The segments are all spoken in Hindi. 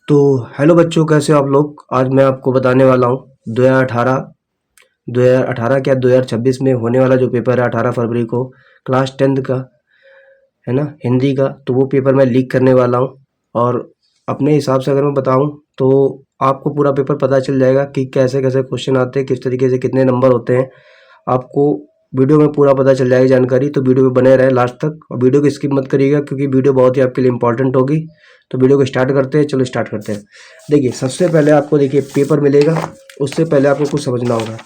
तो हेलो बच्चों, कैसे हो आप लोग। आज मैं आपको बताने वाला हूँ 2018 क्या 2026 में होने वाला जो पेपर है 18 फरवरी को क्लास 10th का, है ना, हिंदी का। तो वो पेपर मैं लीक करने वाला हूँ। और अपने हिसाब से अगर मैं बताऊँ तो आपको पूरा पेपर पता चल जाएगा कि कैसे कैसे क्वेश्चन आते हैं, किस तरीके से कितने नंबर होते हैं। आपको वीडियो में पूरा पता चल जाएगी जानकारी। तो वीडियो में बने रहे लास्ट तक और वीडियो को स्किप मत करिएगा, क्योंकि वीडियो बहुत ही आपके लिए इंपॉर्टेंट होगी। तो वीडियो को स्टार्ट करते हैं। चलो स्टार्ट करते हैं। देखिए, सबसे पहले आपको देखिए पेपर मिलेगा, उससे पहले आपको कुछ समझना होगा।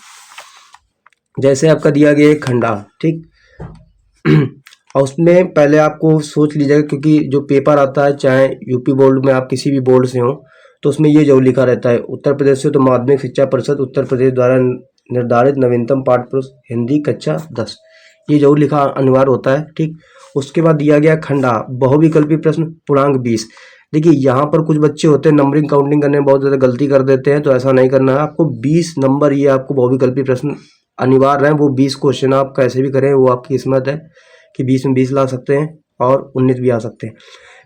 जैसे आपका दिया गया है खंडा, ठीक। और उसमें पहले आपको सोच लीजिएगा, क्योंकि जो पेपर आता है, चाहे यूपी बोर्ड में आप किसी भी बोर्ड से हो, तो उसमें ये जरूर लिखा रहता है उत्तर प्रदेश से तो माध्यमिक शिक्षा परिषद उत्तर प्रदेश द्वारा निर्धारित नवीनतम पाठ्य पुस्तक हिंदी कक्षा 10, ये जरूर लिखा अनिवार्य होता है, ठीक। उसके बाद दिया गया खंडा बहुविकल्पी प्रश्न पूर्णांक 20। देखिए, यहाँ पर कुछ बच्चे होते हैं नंबरिंग काउंटिंग करने में बहुत ज़्यादा गलती कर देते हैं, तो ऐसा नहीं करना है आपको। 20 नंबर ये आपको बहुविकल्पी प्रश्न अनिवार्य है। वो 20 क्वेश्चन आप कैसे भी करें, वो आपकी किस्मत है कि 20 में 20 ला सकते हैं और 19 भी आ सकते हैं।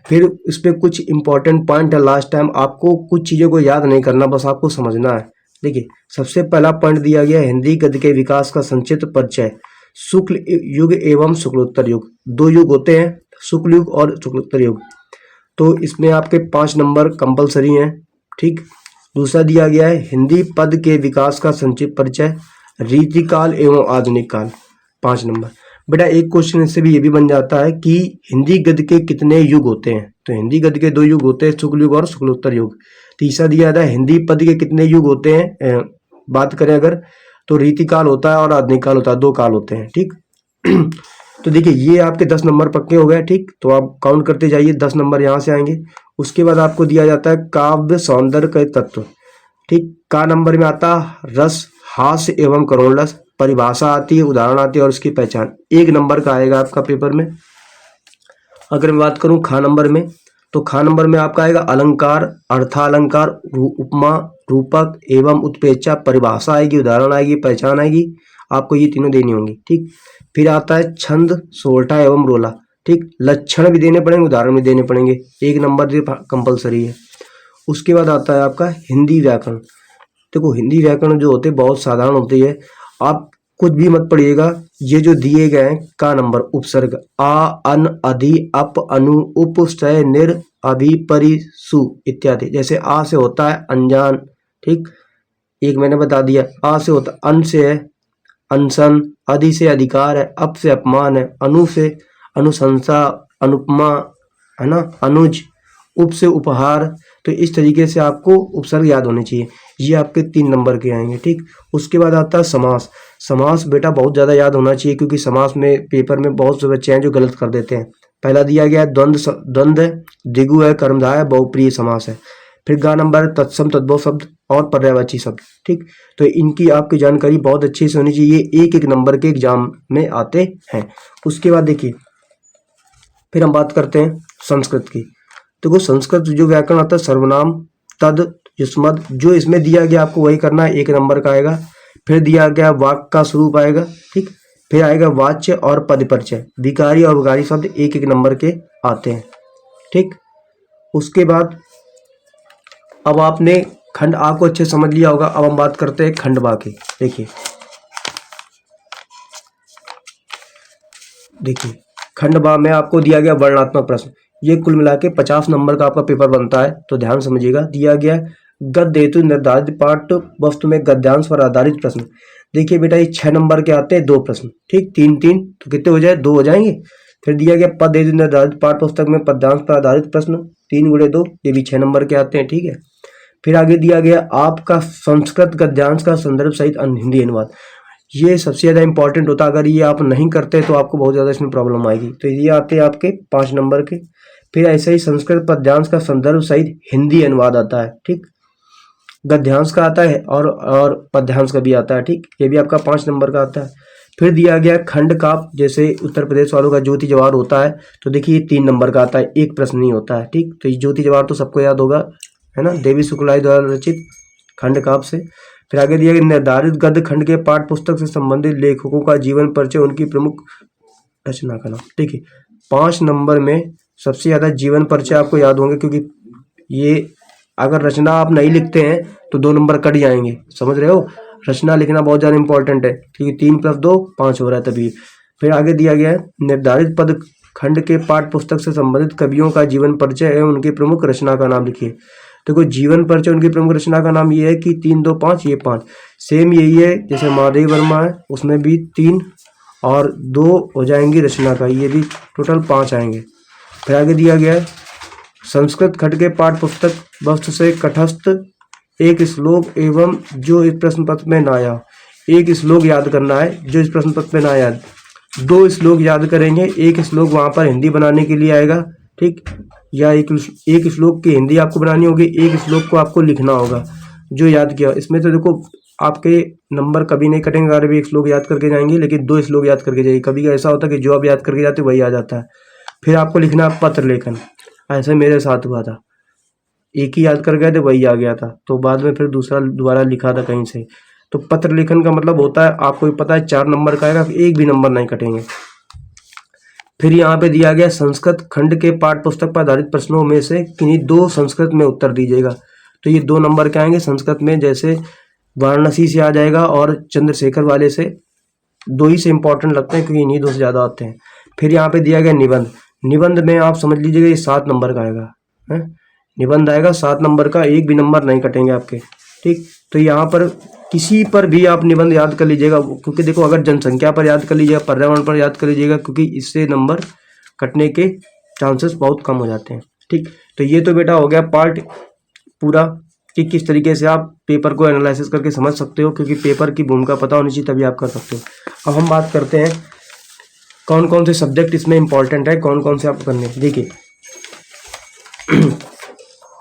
फिर इस पर कुछ इंपॉर्टेंट पॉइंट है। लास्ट टाइम आपको कुछ चीज़ों को याद नहीं करना, बस आपको समझना है। देखिए, सबसे पहला पॉइंट दिया गया है हिंदी गद्य के विकास का संक्षिप्त परिचय। शुक्ल युग एवं शुक्लोत्तर युग, दो युग होते हैं, शुक्ल युग और शुक्लोत्तर युग। तो इसमें आपके 5 नंबर कंपलसरी हैं, ठीक। दूसरा दिया गया है हिंदी पद के विकास का संक्षिप्त परिचय, रीतिकाल एवं आधुनिक काल, 5 नंबर। बेटा एक क्वेश्चन इससे भी ये भी बन जाता है कि हिंदी गद्य के कितने युग होते हैं। तो हिंदी गद्य के 2 युग होते हैं, शुक्ल युग और शुक्लोत्तर युग। तीसरा दिया था हिंदी पद के कितने युग होते हैं, बात करें अगर, तो रीतिकाल होता है और आधुनिक काल होता है, 2 काल होते हैं, ठीक। तो देखिए, ये आपके 10 नंबर पक्के हो गए, ठीक। तो आप काउंट करते जाइए, 10 नंबर यहाँ से आएंगे। उसके बाद आपको दिया जाता है काव्य सौंदर्य के तत्व, ठीक। का नंबर में आता रस, हास्य एवं करुण रस, परिभाषा आती है, उदाहरण आती है और उसकी पहचान। 1 नंबर का आएगा आपका पेपर में। अगर मैं बात करूं खा नंबर में, तो खा नंबर में आपका आएगा अलंकार, अर्थालंकार, उपमा, रूपक एवं उत्प्रेक्षा, परिभाषा आएगी, उदाहरण आएगी, पहचान आएगी। आपको ये तीनों देनी होंगी, ठीक। फिर आता है छंद, सोल्टा एवं रोला, ठीक। लक्षण भी देने पड़ेंगे, उदाहरण भी देने पड़ेंगे। 1 नंबर कंपलसरी है। उसके बाद आता है आपका हिंदी व्याकरण। देखो, हिंदी व्याकरण जो होते हैं बहुत साधारण होती है, आप कुछ भी मत पढ़िएगा। ये जो दिए गए हैं का नंबर, उपसर्ग आ, अन, अधि, अप, अनु, उप, सय, निर, अभि, परि, सु इत्यादि। जैसे आ से होता है अनजान, ठीक। एक मैंने बता दिया। आ से होता, अन से है अनशन, अधि से अधिकार है, अप से अपमान है, अनु से अनुशंसा, अनुपमा, है ना, अनुज, उप से उपहार। तो इस तरीके से आपको उपसर्ग याद होने चाहिए। ये आपके 3 नंबर के आएंगे, ठीक। उसके बाद आता है समास। समास बेटा बहुत ज़्यादा याद होना चाहिए, क्योंकि समास में पेपर में बहुत से बच्चे हैं जो गलत कर देते हैं। पहला दिया गया है द्वंद्व है, दिगु है, कर्मधारय है, बहुप्रिय समास है। फिर गा नंबर है तत्सम तद्भव शब्द और पर्यायवाची शब्द, ठीक। तो इनकी आपकी जानकारी बहुत अच्छी से होनी चाहिए, एक एक नंबर के एग्जाम में आते हैं। उसके बाद देखिए, फिर हम बात करते हैं संस्कृत की। देखो, संस्कृत जो व्याकरण आता है सर्वनाम, तद, युष्मद, जो इसमें दिया गया आपको वही करना है, 1 नंबर का आएगा। फिर दिया गया वाक्य का स्वरूप आएगा, ठीक। फिर आएगा वाच्य और पद परिचय, विकारी और विकारी शब्द 1 1 नंबर के आते हैं, ठीक। उसके बाद अब आपने खंड आ को अच्छे समझ लिया होगा। अब हम बात करते हैं खंड बा की। देखिए, खंड बा में आपको दिया गया वर्णनात्मक प्रश्न। ये कुल मिला के 50 नंबर का आपका पेपर बनता है, तो ध्यान समझिएगा। दिया गया गद्य हेतु निर्धारित पाठ वस्तु में गद्यांश पर आधारित प्रश्न। देखिए बेटा, ये 6 नंबर के आते हैं 2 प्रश्न, ठीक। 3 3 तो कितने हो जाए, 2 हो जाएंगे। फिर दिया गया पद हेतु निर्धारित पाठ पुस्तक में पद्यांश पर आधारित प्रश्न, 3 गुणे 2, ये भी 6 नंबर के आते हैं, ठीक है। फिर आगे दिया गया आपका संस्कृत गद्यांश का संदर्भ सहित हिंदी अनुवाद। ये सबसे ज़्यादा इंपॉर्टेंट होता है। अगर ये आप नहीं करते तो आपको बहुत ज़्यादा इसमें प्रॉब्लम आएगी। तो ये आते हैं आपके 5 नंबर के। फिर ऐसे ही संस्कृत पद्यांश का संदर्भ सहित हिंदी अनुवाद आता है, ठीक। गद्यांश का आता है और पद्यांश का भी आता है, ठीक। ये भी आपका 5 नंबर का आता है। फिर दिया गया खंड काप, जैसे उत्तर प्रदेश वालों का ज्योति जवाहर होता है, तो देखिए 3 नंबर का आता है, 1 प्रश्न नहीं होता है, ठीक। तो ये ज्योति जवाहर तो सबको याद होगा, है ना, देवी शुक्लाई द्वारा रचित खंड काप से। फिर आगे दिया गया निर्धारित गद्य खंड के पाठ पुस्तक से संबंधित लेखकों का जीवन परिचय, उनकी प्रमुख रचना का नाम, ठीक है। 5 नंबर में सबसे ज़्यादा जीवन परिचय आपको याद होंगे, क्योंकि ये अगर रचना आप नहीं लिखते हैं तो 2 नंबर कट जाएंगे, समझ रहे हो। रचना लिखना बहुत ज़्यादा इंपॉर्टेंट है, क्योंकि 3 + 2 5 हो रहा है तभी। फिर आगे दिया गया है, निर्धारित पद खंड के पाठ पुस्तक से संबंधित कवियों का जीवन परिचय एवं उनकी प्रमुख रचना का नाम लिखिए। देखो जीवन परिचय उनकी प्रमुख रचना का नाम ये है कि 3 2 5 ये 5 सेम यही है, जैसे महादेव वर्मा है उसमें भी 3 और 2 हो जाएंगी रचना का, ये भी टोटल 5 आएंगे। फिर आगे दिया गया है, संस्कृत खंड के पाठ पुस्तक वस्तु से कटस्थ एक श्लोक एवं जो इस प्रश्न पत्र में ना आया। एक श्लोक याद करना है जो इस प्रश्न पत्र में ना आया। 2 श्लोक याद करेंगे, एक श्लोक वहाँ पर हिंदी बनाने के लिए आएगा, ठीक, या एक श्लोक की हिंदी आपको बनानी होगी, एक श्लोक को आपको लिखना होगा जो याद किया। इसमें तो देखो आपके नंबर कभी नहीं कटेंगे अगर भी एक श्लोक याद करके जाएंगे, लेकिन 2 श्लोक याद करके जाइए। कभी ऐसा होता है कि जो आप याद करके जाते वही आ जाता है। फिर आपको लिखना है पत्र लेखन, ऐसे मेरे साथ हुआ था, एक ही याद कर गए थे वही आ गया था, तो बाद में फिर दूसरा दोबारा लिखा था कहीं से। तो पत्र लेखन का मतलब होता है, आपको भी पता है 4 नंबर का आएगा, एक भी नंबर नहीं कटेंगे। फिर यहाँ पे दिया गया संस्कृत खंड के पाठ पुस्तक पर आधारित प्रश्नों में से किन्हीं 2 संस्कृत में उत्तर दीजिएगा। तो ये 2 नंबर के आएंगे संस्कृत में, जैसे वाराणसी से आ जाएगा और चंद्रशेखर वाले से, 2 ही से इंपॉर्टेंट लगते हैं क्योंकि इन्हीं 2 से ज़्यादा आते हैं। फिर यहाँ पे दिया गया निबंध, निबंध में आप समझ लीजिएगा ये 7 नंबर का आएगा है, निबंध आएगा 7 नंबर का, एक भी नंबर नहीं कटेंगे आपके, ठीक। तो यहाँ पर किसी पर भी आप निबंध याद कर लीजिएगा, क्योंकि देखो अगर जनसंख्या पर याद कर लीजिएगा, पर्यावरण पर याद कर लीजिएगा, क्योंकि इससे नंबर कटने के चांसेस बहुत कम हो जाते हैं, ठीक। तो ये तो बेटा हो गया पार्ट पूरा कि किस तरीके से आप पेपर को एनालिसिस करके समझ सकते हो, क्योंकि पेपर की भूमिका पता होनी चाहिए तभी आप कर सकते हो। अब हम बात करते हैं कौन कौन से सब्जेक्ट इसमें इंपॉर्टेंट है, कौन कौन से आपको करने।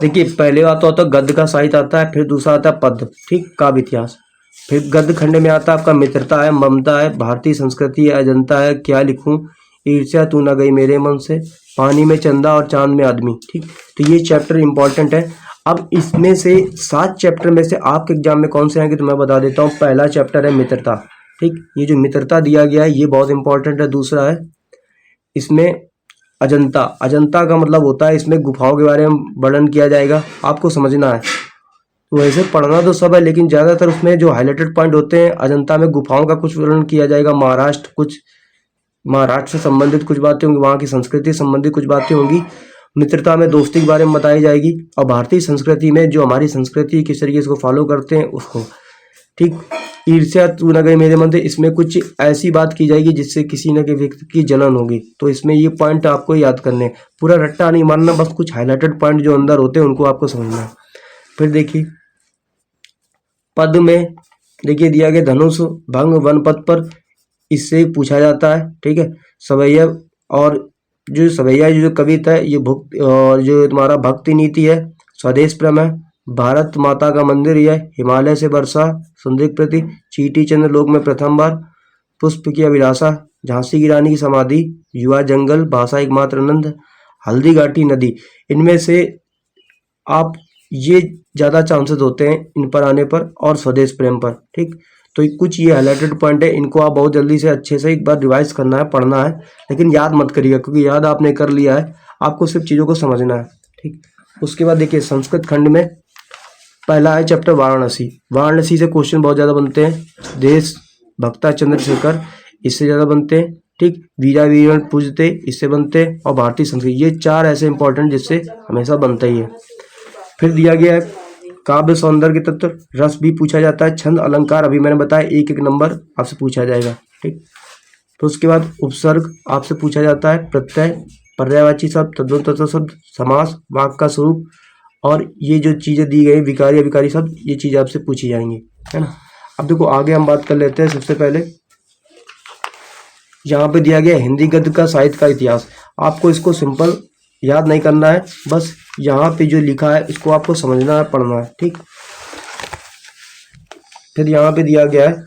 देखिए पहले आता होता है गद्य का साहित्य आता है, फिर दूसरा आता है पद्य, ठीक, काव्य इतिहास। फिर गद्य खंड में आता है आपका मित्रता है, ममता है, भारतीय संस्कृति है, अजंता है, क्या लिखूं, ईर्ष्या तू न गई मेरे मन से, पानी में चंदा और चांद में आदमी, ठीक। तो ये चैप्टर इंपॉर्टेंट है। अब इसमें से 7 चैप्टर में से आपके एग्जाम में कौन से आएंगे तो मैं बता देता हूँ। पहला चैप्टर है मित्रता, ठीक, ये जो मित्रता दिया गया है ये बहुत इंपॉर्टेंट है। दूसरा है इसमें अजंता, अजंता का मतलब होता है इसमें गुफाओं के बारे में वर्णन किया जाएगा, आपको समझना है। वैसे पढ़ना तो सब है, लेकिन ज़्यादातर उसमें जो हाईलाइटेड पॉइंट होते हैं, अजंता में गुफाओं का कुछ वर्णन किया जाएगा, महाराष्ट्र से संबंधित कुछ बातें होंगी, वहाँ की संस्कृति से संबंधित कुछ बातें होंगी। मित्रता में दोस्ती के बारे में बताई जाएगी, और भारतीय संस्कृति में जो हमारी संस्कृति किस तरीके से उसको फॉलो करते हैं उसको, ठीक। ईर्ष्या तू न गई मेरे मन से, इसमें कुछ ऐसी बात की जाएगी जिससे किसी न किसी व्यक्ति की जलन होगी, तो इसमें ये पॉइंट आपको याद करने, पूरा रट्टा नहीं मारना, बस कुछ हाईलाइटेड पॉइंट जो अंदर होते हैं उनको आपको समझना है। फिर देखिए पद में देखिए दिया गया धनुष भंग वन पद पर, इससे पूछा जाता है, ठीक है। सवैया, और जो सवैया जो कविता है ये भुक्त, और जो तुम्हारा भक्ति नीति है, स्वदेश प्रेम है, भारत माता का मंदिर है, हिमालय से वर्षा, संदिग्ध प्रति, चीटी चंद्र लोक में प्रथम बार, पुष्प की अभिलाषा, झांसी की रानी की समाधि, युवा जंगल, भाषा एकमात्र आनंद, हल्दी घाटी नदी। इनमें से आप ये ज़्यादा चांसेस होते हैं इन पर आने पर, और स्वदेश प्रेम पर, ठीक। तो कुछ ये हाईलाइटेड पॉइंट है, इनको आप बहुत जल्दी से अच्छे से एक बार रिवाइज करना है, पढ़ना है, लेकिन याद मत करिएगा, क्योंकि याद आपने कर लिया है, आपको सिर्फ चीज़ों को समझना है, ठीक। उसके बाद देखिए संस्कृत खंड में पहला है चैप्टर वाराणसी, वाराणसी से क्वेश्चन बहुत ज़्यादा बनते हैं। देश भक्ता चंद्रशेखर, इससे ज़्यादा बनते हैं, ठीक। वीरा वीरन पूजते, इससे बनते हैं, और भारतीय संस्कृति, ये 4 ऐसे इंपॉर्टेंट जिससे हमेशा बनता ही है। फिर दिया गया है काव्य सौंदर्य के तत्व, रस भी पूछा जाता है, छंद अलंकार, अभी मैंने बताया एक एक नंबर आपसे पूछा जाएगा, ठीक। तो उसके बाद उपसर्ग आपसे पूछा जाता है, प्रत्यय, पर्यायवाची शब्द, तद्भव शब्द, समास, वाक्य का स्वरूप, और ये जो चीज़ें दी गई विकारी अविकारी शब्द, ये चीज़ आपसे पूछी जाएंगी, है ना। अब देखो आगे हम बात कर लेते हैं। सबसे पहले यहाँ पे दिया गया हिंदी गद्य का साहित्य का इतिहास, आपको इसको सिंपल याद नहीं करना है, बस यहाँ पे जो लिखा है इसको आपको समझना है, पढ़ना है, ठीक। फिर यहाँ पे दिया गया है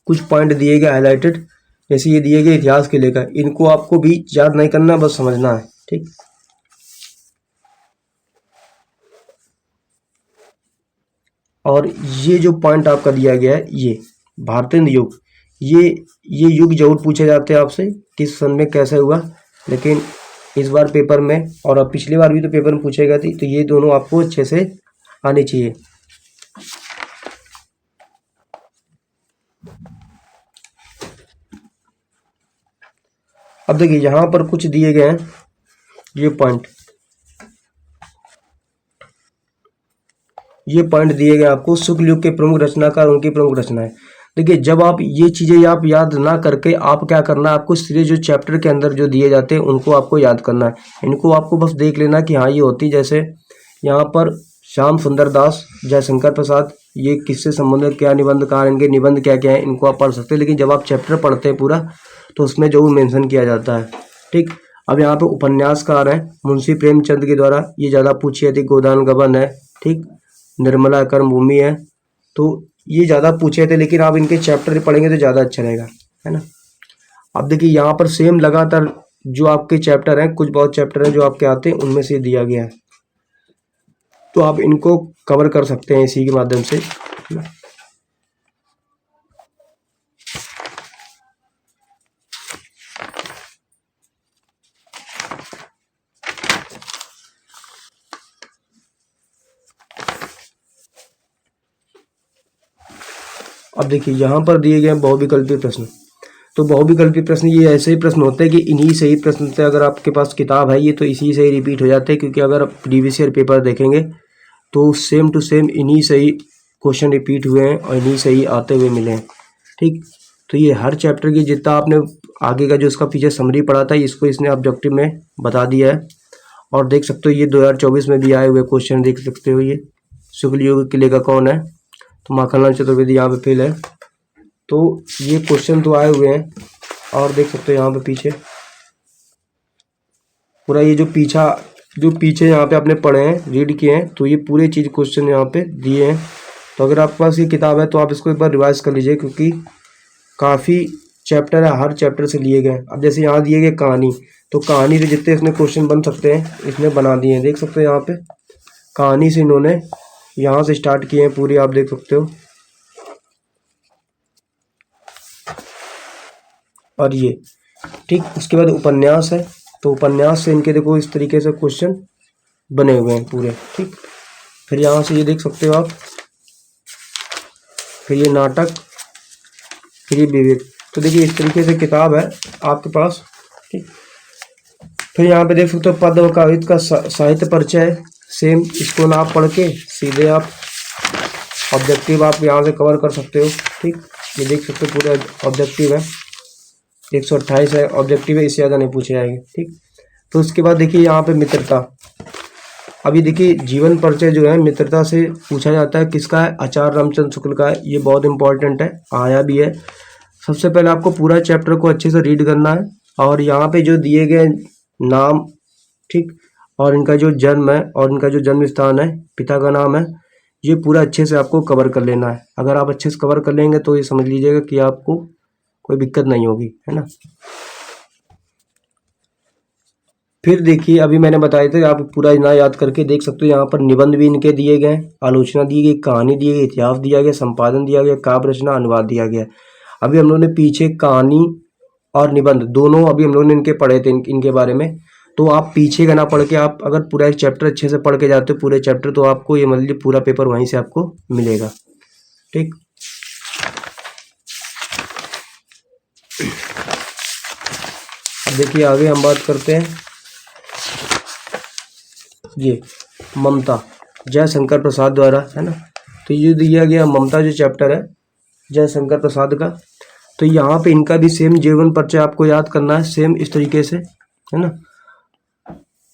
कुछ पॉइंट दिए गए हाईलाइटेड, जैसे ये दिए गए इतिहास के लेकर, इनको आपको भी याद नहीं करना, बस समझना है, ठीक। और ये जो पॉइंट आपका दिया गया है, ये भारतीय युग, ये युग जरूर पूछे जाते हैं आपसे, किस सन में कैसे हुआ, लेकिन इस बार पेपर में, और अब पिछली बार भी तो पेपर में पूछे गए थे, तो ये दोनों आपको अच्छे से आने चाहिए। अब देखिए यहाँ पर कुछ दिए गए हैं ये पॉइंट, ये पॉइंट दिए गए आपको शुक्ल युग के प्रमुख रचनाकार, उनकी प्रमुख रचनाएं। देखिए जब आप ये चीज़ें आप याद ना करके आप क्या करना है, आपको सीधे जो चैप्टर के अंदर जो दिए जाते हैं उनको आपको याद करना है। इनको आपको बस देख लेना कि हाँ ये होती, जैसे यहाँ पर श्याम सुंदर दास, जयशंकर प्रसाद, ये किससे संबंधित, क्या निबंधकार, इनके निबंध क्या क्या है, इनको आप पढ़ सकते हैं। लेकिन जब आप चैप्टर पढ़ते हैं पूरा तो उसमें जो मेंशन किया जाता है। ठीक, अब यहाँ पे उपन्यासकार है मुंशी प्रेमचंद के द्वारा, ये ज़्यादा पूछी जाती, गोदान गबन है। ठीक, निर्मला कर्म भूमि है, तो ये ज़्यादा पूछे थे, लेकिन आप इनके चैप्टर पढ़ेंगे तो ज़्यादा अच्छा रहेगा, है ना। अब देखिए यहाँ पर सेम लगातार जो आपके चैप्टर हैं, कुछ बहुत चैप्टर हैं जो आपके आते हैं, उनमें से दिया गया है, तो आप इनको कवर कर सकते हैं इसी के माध्यम से, है ना। अब देखिए यहाँ पर दिए गए हैं बहुविकल्पीय प्रश्न। तो बहुविकल्पी प्रश्न ये ऐसे ही प्रश्न होते हैं कि इन्हीं से ही प्रश्न से, अगर आपके पास किताब है ये, तो इसी से ही रिपीट हो जाते हैं, क्योंकि अगर आप प्रीवियस ईयर पेपर देखेंगे तो सेम टू सेम इन्हीं से ही क्वेश्चन रिपीट हुए हैं और इन्हीं से ही आते हुए मिले हैं। ठीक, तो ये हर चैप्टर की जितना आपने आगे का जो इसका पीछे समरी पढ़ा था, इसको इसने ऑब्जेक्टिव में बता दिया है। और देख सकते हो ये 2024 में भी आए हुए क्वेश्चन देख सकते हो। ये शुक्ल युग के लेखक कौन है, तो माखनलाल चतुर्वेदी यहाँ पे फेल है। तो ये क्वेश्चन तो आए हुए हैं, और देख सकते हो यहाँ पे पीछे पूरा ये जो पीछे यहाँ पे आपने पढ़े हैं, रीड किए हैं, तो ये पूरे चीज़ क्वेश्चन यहाँ पे दिए हैं। तो अगर आपके पास ये किताब है तो आप इसको एक बार रिवाइज कर लीजिए, क्योंकि काफ़ी चैप्टर है, हर चैप्टर से लिए गए। अब जैसे यहाँ दिए गए कहानी, तो कहानी से जितने इसमें क्वेश्चन बन सकते हैं इसने बना दिए हैं। देख सकते हो यहाँ पे कहानी से इन्होंने यहाँ से स्टार्ट किए हैं पूरी, आप देख सकते हो। और ये ठीक, उसके बाद उपन्यास है, तो उपन्यास से इनके देखो इस तरीके से क्वेश्चन बने हुए हैं पूरे। ठीक, फिर यहाँ से ये देख सकते हो आप, फिर ये नाटक, फिर ये विवेक। तो देखिए इस तरीके से किताब है आपके पास। ठीक, फिर यहाँ पे देख सकते हो पद्य व काव्य का साहित्य परिचय, सेम इसको ना आप पढ़ के सीधे आप ऑब्जेक्टिव आप यहाँ से कवर कर सकते हो। ठीक, ये देख सकते हो पूरे ऑब्जेक्टिव है, 128 है ऑब्जेक्टिव है, इससे ज़्यादा नहीं पूछे जाएंगे। ठीक, तो उसके बाद देखिए यहाँ पे मित्रता। अभी देखिए जीवन परिचय जो है मित्रता से पूछा जाता है, किसका है, आचार्य रामचंद्र शुक्ल का है। ये बहुत इंपॉर्टेंट है, आया भी है। सबसे पहले आपको पूरा चैप्टर को अच्छे से रीड करना है, और यहाँ पे जो दिए गए नाम, ठीक, और इनका जो जन्म है और इनका जो जन्म स्थान है, पिता का नाम है, ये पूरा अच्छे से आपको कवर कर लेना है। अगर आप अच्छे से कवर कर लेंगे तो ये समझ लीजिएगा कि आपको कोई दिक्कत नहीं होगी, है ना। फिर देखिए अभी मैंने बताया था, आप पूरा ना याद करके देख सकते हो, यहाँ पर निबंध भी इनके दिए गए, आलोचना दी गई, कहानी दी गई, इतिहास दिया गया, संपादन दिया गया, काव्य रचना, अनुवाद दिया गया। अभी हम लोगों ने पीछे कहानी और निबंध दोनों अभी हम लोगों ने इनके पढ़े थे, इनके बारे में। तो आप पीछे का ना पढ़ के, आप अगर पूरा एक चैप्टर अच्छे से पढ़ के जाते हो पूरे चैप्टर, तो आपको ये मतलब पूरा पेपर वहीं से आपको मिलेगा। ठीक, अब देखिए आगे हम बात करते हैं, ये ममता, जयशंकर प्रसाद द्वारा, है ना। तो ये दिया गया ममता जो चैप्टर है जयशंकर प्रसाद का, तो यहाँ पे इनका भी सेम जीवन परिचय आपको याद करना है, सेम इस तरीके से, है ना।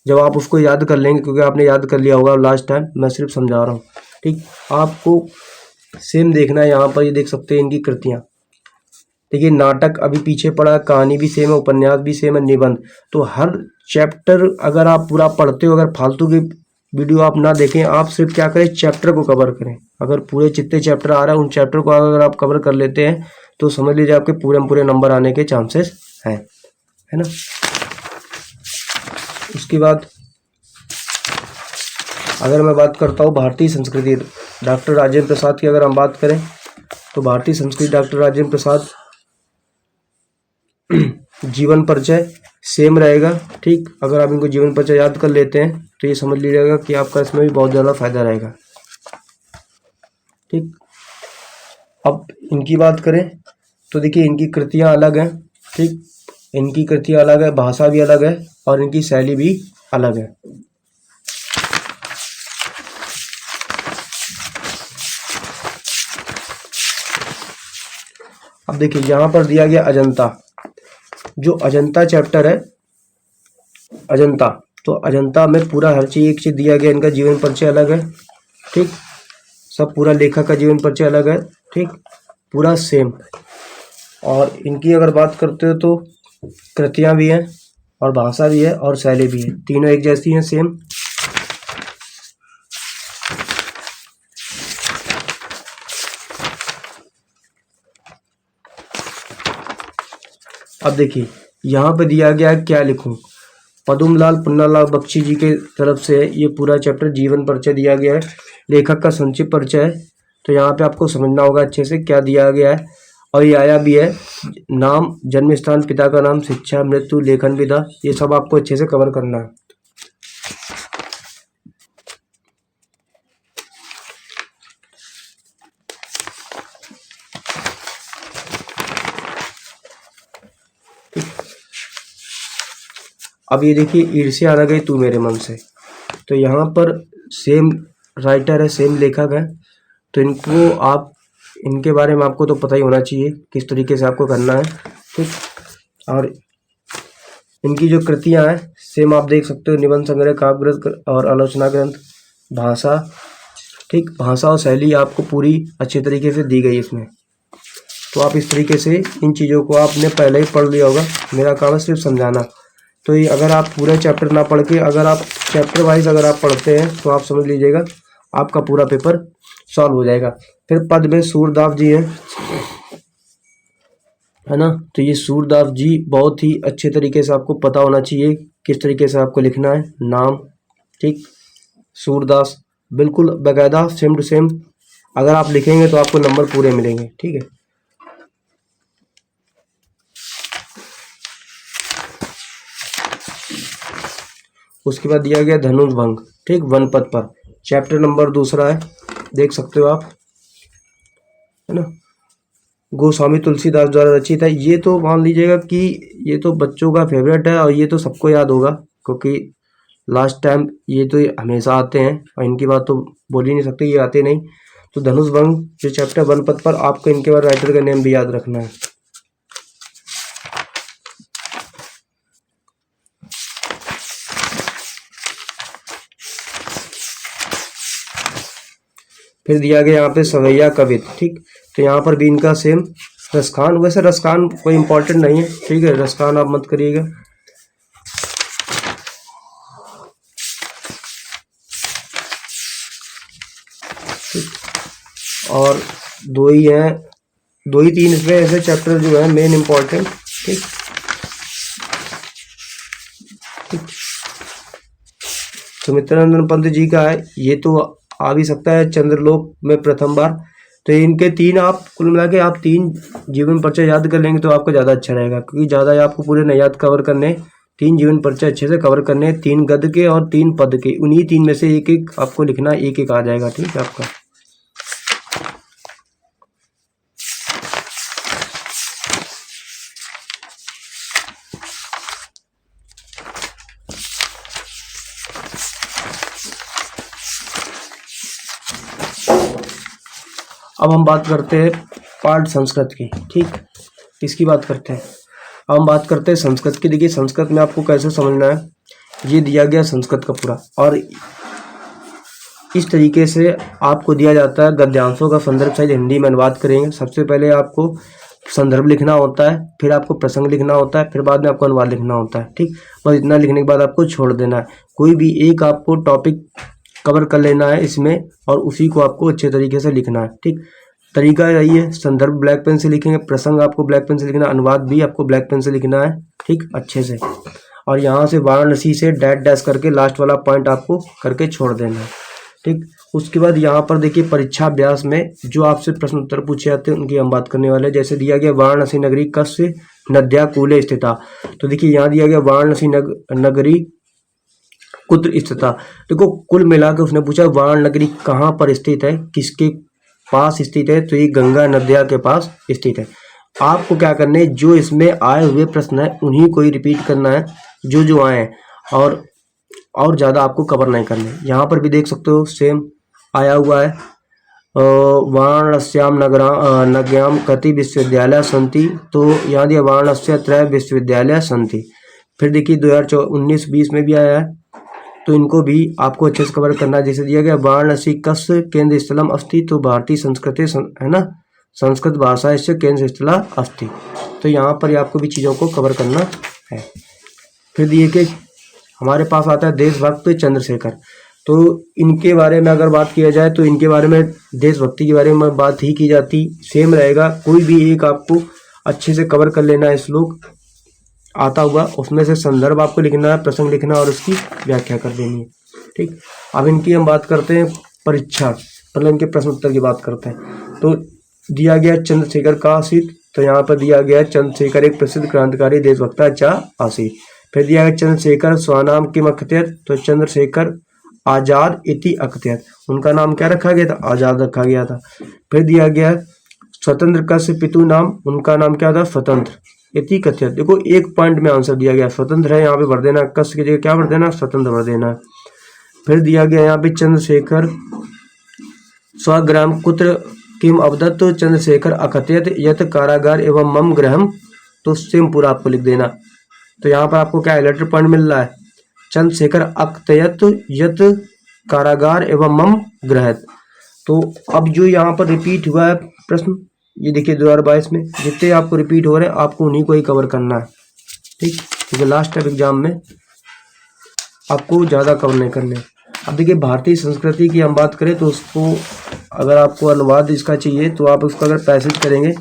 जब आप उसको याद कर लेंगे, क्योंकि आपने याद कर लिया होगा लास्ट टाइम, मैं सिर्फ समझा रहा हूँ। ठीक, आपको सेम देखना है। यहाँ पर ये देख सकते हैं इनकी कृतियाँ। देखिए नाटक अभी पीछे पड़ा, कहानी भी सेम है, उपन्यास भी सेम है, निबंध। तो हर चैप्टर अगर आप पूरा पढ़ते हो, अगर फालतू की वीडियो आप ना देखें, आप सिर्फ क्या करें, चैप्टर को कवर करें। अगर पूरे जितने चैप्टर आ रहा है उन चैप्टर को अगर आप कवर कर लेते हैं तो समझ लीजिए आपके पूरे नंबर आने के चांसेस हैं, है ना। उसके बाद अगर मैं बात करता हूँ भारतीय संस्कृति, डॉक्टर राजेंद्र प्रसाद की अगर हम बात करें, तो भारतीय संस्कृति डॉक्टर राजेंद्र प्रसाद जीवन परिचय सेम रहेगा। ठीक, अगर आप इनको जीवन परिचय याद कर लेते हैं तो ये समझ लीजिएगा कि आपका इसमें भी बहुत ज़्यादा फायदा रहेगा। ठीक, अब इनकी बात करें तो देखिए इनकी कृतियाँ अलग हैं। ठीक, इनकी कृतियाँ अलग है, भाषा भी अलग है और इनकी शैली भी अलग है। अब देखिए यहाँ पर दिया गया अजंता, जो अजंता चैप्टर है, अजंता, तो अजंता में पूरा हर चीज़ एक चीज़ दिया गया। इनका जीवन परिचय अलग है। ठीक, सब पूरा लेखक का जीवन परिचय अलग है। ठीक, पूरा सेम। और इनकी अगर बात करते हो तो कृतियाँ भी हैं और भाषा भी है और शैली भी है, तीनों एक जैसी हैं, सेम। अब देखिए यहाँ पे दिया गया है क्या लिखूं। पद्मलाल पुन्नालाल बख्शी जी के तरफ से ये पूरा चैप्टर जीवन परिचय दिया गया है, लेखक का संक्षिप्त परिचय है। तो यहाँ पे आपको समझना होगा अच्छे से क्या दिया गया है। और ये आया भी है, नाम, जन्म स्थान, पिता का नाम, शिक्षा, मृत्यु, लेखन विधा, ये सब आपको अच्छे से कवर करना है। अब ये देखिए, ईर्ष्या आ गई तू मेरे मन से, तो यहाँ पर सेम राइटर है, सेम लेखक है, तो इनको आप, इनके बारे में आपको तो पता ही होना चाहिए किस तरीके से आपको करना है। ठीक, और इनकी जो कृतियाँ हैं सेम आप देख सकते हो, निबंध संग्रह, काव्य ग्रंथ और आलोचना ग्रंथ, भाषा। ठीक, भाषा और शैली आपको पूरी अच्छे तरीके से दी गई इसमें। तो आप इस तरीके से इन चीज़ों को आपने पहले ही पढ़ लिया होगा, मेरा काम है सिर्फ समझाना। तो ये अगर आप पूरा चैप्टर ना पढ़ के अगर आप चैप्टर वाइज अगर आप पढ़ते हैं तो आप समझ लीजिएगा आपका पूरा पेपर सॉल्व हो जाएगा। फिर पद में सूरदास जी हैं, है ना, तो ये सूरदास जी बहुत ही अच्छे तरीके से आपको पता होना चाहिए किस तरीके से आपको लिखना है नाम। ठीक, सूरदास बिल्कुल बाकायदा सेम टू सेम अगर आप लिखेंगे तो आपको नंबर पूरे मिलेंगे। ठीक है, उसके बाद दिया गया धनुष भंग। ठीक, वन पद पर चैप्टर नंबर 2 है, देख सकते हो आप, है ना, गोस्वामी तुलसीदास द्वारा रचित है। ये तो मान लीजिएगा कि ये तो बच्चों का फेवरेट है और ये तो सबको याद होगा क्योंकि लास्ट टाइम ये तो हमेशा आते हैं और इनकी बात तो बोल ही नहीं सकते, ये आते नहीं। तो धनुष भंग जो चैप्टर 1 पद पर, आपको इनके बाद राइटर का नेम भी याद रखना है। फिर दिया गया यहाँ पे सवैया कवित। ठीक, तो यहाँ पर भी इनका सेम रसखान, वैसे रसखान कोई इंपॉर्टेंट नहीं है। ठीक है, रसखान आप मत करिएगा। और दो ही हैं, 2 ही 3 इसमें ऐसे चैप्टर जो है मेन इंपॉर्टेंट। ठीक, सुमित्रानंद पंत जी का है, ये तो आ भी सकता है चंद्रलोक में प्रथम बार। तो इनके 3 आप कुल मिला के आप 3 जीवन परिचय याद कर लेंगे तो आपका ज़्यादा अच्छा रहेगा, क्योंकि ज़्यादा आपको पूरे नहीं याद कवर करने, 3 जीवन परिचय अच्छे से कवर करने, 3 गद्य के और 3 पद के, उन्हीं 3 में से एक एक आपको लिखना, एक एक आ जाएगा। ठीक है आपका। अब हम बात करते हैं पाठ संस्कृत की। ठीक, इसकी बात करते हैं। अब हम बात करते हैं संस्कृत की। देखिए संस्कृत में आपको कैसे समझना है, ये दिया गया संस्कृत का पूरा, और इस तरीके से आपको दिया जाता है गद्यांशों का संदर्भ सहित हिंदी में अनुवाद करेंगे। सबसे पहले आपको संदर्भ लिखना होता है, फिर आपको प्रसंग लिखना होता है, फिर बाद में आपको अनुवाद लिखना होता है। ठीक, बस इतना लिखने के बाद आपको छोड़ देना है। कोई भी एक आपको टॉपिक कवर कर लेना है इसमें और उसी को आपको अच्छे तरीके से लिखना है। ठीक, तरीका यही है, संदर्भ ब्लैक पेन से लिखेंगे, प्रसंग आपको ब्लैक पेन से लिखना, अनुवाद भी आपको ब्लैक पेन से लिखना है। ठीक, अच्छे से, और यहाँ से वाराणसी से डैश डैश करके लास्ट वाला पॉइंट आपको करके छोड़ देना है। ठीक, उसके बाद यहाँ पर देखिए परीक्षा अभ्यास में जो आपसे प्रश्न उत्तर पूछे जाते हैं उनकी हम बात करने वाले हैं। जैसे दिया गया वाराणसी नगरी कस्य नद्या कूले स्थिता, तो देखिए यहाँ दिया गया वाराणसी नगरी कुत्र स्थिता। देखो कुल मिला के उसने पूछा वाराणसी नगरी कहाँ पर स्थित है, किसके पास स्थित है, तो ये गंगा नदिया के पास स्थित है। आपको क्या करना है, जो इसमें आए हुए प्रश्न है उन्हीं को ही रिपीट करना है जो जो आए हैं, और ज़्यादा आपको कवर नहीं करने। यहाँ पर भी देख सकते हो सेम आया हुआ है, वाराणस्याम नगराम कति विश्वविद्यालय संति, तो यहाँ दिया वाराणस्य त्रय विश्वविद्यालय संति। फिर देखिए 2019-20 में भी आया है, तो इनको भी आपको अच्छे से कवर करना है। जैसे दिया गया वाराणसी कस्य केंद्र स्थलम अस्ति, तो भारतीय संस्कृति है ना, संस्कृत भाषा इससे केंद्र स्थला अस्ति, तो यहाँ पर आपको भी चीज़ों को कवर करना है। फिर दिए कि हमारे पास आता है देशभक्त चंद्रशेखर, तो इनके बारे में अगर बात किया जाए तो इनके बारे में देशभक्ति के बारे में बात ही की जाती, सेम रहेगा। कोई भी एक आपको अच्छे से कवर कर लेना है श्लोक आता हुआ, उसमें से संदर्भ आपको लिखना है, प्रसंग लिखना और उसकी व्याख्या कर देनी है। ठीक, अब इनकी हम बात करते हैं परीक्षा, मतलब इनके प्रश्न उत्तर की बात करते हैं। तो दिया गया चंद्रशेखर का आसित, तो यहाँ पर दिया गया चंद्रशेखर एक प्रसिद्ध क्रांतिकारी देशभक्ता चा आसित। फिर दिया गया चंद्रशेखर स्वनाम किम अकथयत, तो चंद्रशेखर आजाद इति अकथयत, उनका नाम क्या रखा गया था, आजाद रखा गया था। फिर दिया गया स्वतंत्र कस्य पितु नाम, उनका नाम क्या था, स्वतंत्र इति कथयत। देखो एक पॉइंट में आंसर दिया गया, स्वतंत्र है यहाँ पे भर देना, कस्य की जगह क्या भर देना, स्वतंत्र भर देना। फिर दिया गया यहाँ पे चंद्रशेखर स्वग्राम कुत्र किम अवदत्त, तो चंद्रशेखर अकथयत यत कारागार एवं मम गृहम, तो सेम पूरा आपको लिख देना। तो यहाँ पर आपको क्या लेटर पॉइंट मिल रहा है, चंद्रशेखर अकथयत यत कारागार एवं मम गृहत। तो अब जो यहाँ पर रिपीट हुआ है प्रश्न, ये देखिए 2022 में जितने आपको रिपीट हो रहे हैं आपको उन्हीं को ही कवर करना है। ठीक, क्योंकि लास्ट टाइम एग्जाम में आपको ज़्यादा कवर नहीं करने। अब देखिए भारतीय संस्कृति की हम बात करें तो उसको अगर आपको अनुवाद इसका चाहिए तो आप उसका अगर पैसेज करेंगे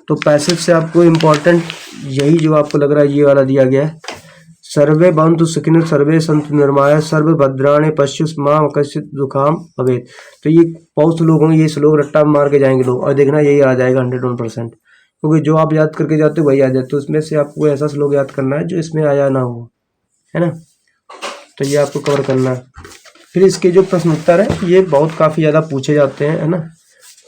तो पैसेज से आपको इम्पोर्टेंट यही जो आपको लग रहा है ये वाला दिया गया है, सर्वे भवन्तु सुखिनः सर्वे सन्तु निर्भयाः सर्वे भद्राणि पश्यन्तु मा कश्चित् दुःखं भवेत्। तो ये बहुत से लोग होंगे ये श्लोक रट्टा मार के जाएंगे लोग, और देखना यही आ जाएगा 101%, क्योंकि जो आप याद करके जाते हो वही आ जाते, तो उसमें से आपको ऐसा श्लोक याद करना है जो इसमें आया ना हो, है ना, तो ये आपको कवर करना है। फिर इसके जो प्रश्न उत्तर है ये बहुत काफ़ी ज़्यादा पूछे जाते हैं, है ना,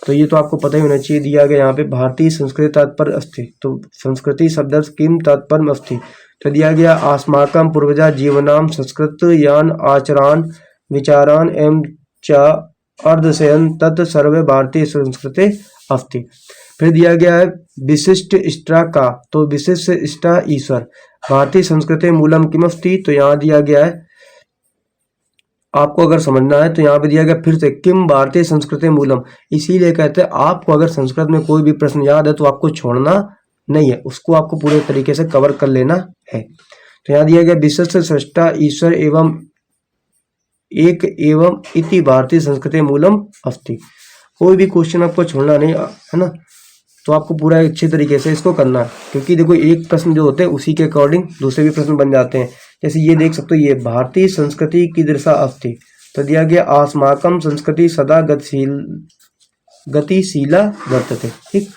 तो ये तो आपको पता ही होना चाहिए। दिया गया यहाँ पे भारतीय संस्कृति तात्पर्य अस्ति, तो संस्कृति शब्द किम तात्पर्य अस्ति, तो दिया गया अस्माकं पूर्वजा जीवनाम संस्कृत यान आचरान विचारान एवं च अर्धशयन तत् सर्वे भारतीय संस्कृति अस्ति। फिर दिया गया है विशिष्ट इष्टा का, तो विशिष्ट इष्टा ईश्वर, भारतीय संस्कृति मूलम किम अस्ति, तो यहाँ दिया गया है आपको अगर समझना है तो यहाँ पे दिया गया फिर से किम भारतीय संस्कृति मूलम, इसीलिए कहते हैं आपको अगर संस्कृत में कोई भी प्रश्न याद है तो आपको छोड़ना नहीं है, उसको आपको पूरे तरीके से कवर कर लेना है। तो यहाँ दिया गया विशिष्ट सृष्टा ईश्वर एवं एक एवं इति भारतीय संस्कृति मूलम अस्ति, कोई भी क्वेश्चन आपको छोड़ना नहीं है ना, तो आपको पूरा अच्छे तरीके से इसको करना है, क्योंकि देखो एक प्रश्न जो होते हैं उसी के अकॉर्डिंग दूसरे भी प्रश्न बन जाते हैं। जैसे ये देख सकते हो ये भारतीय संस्कृति की दृशा अस्ति, तो दिया गया अस्माकं संस्कृति सदा गतिशीला वर्तते। ठीक,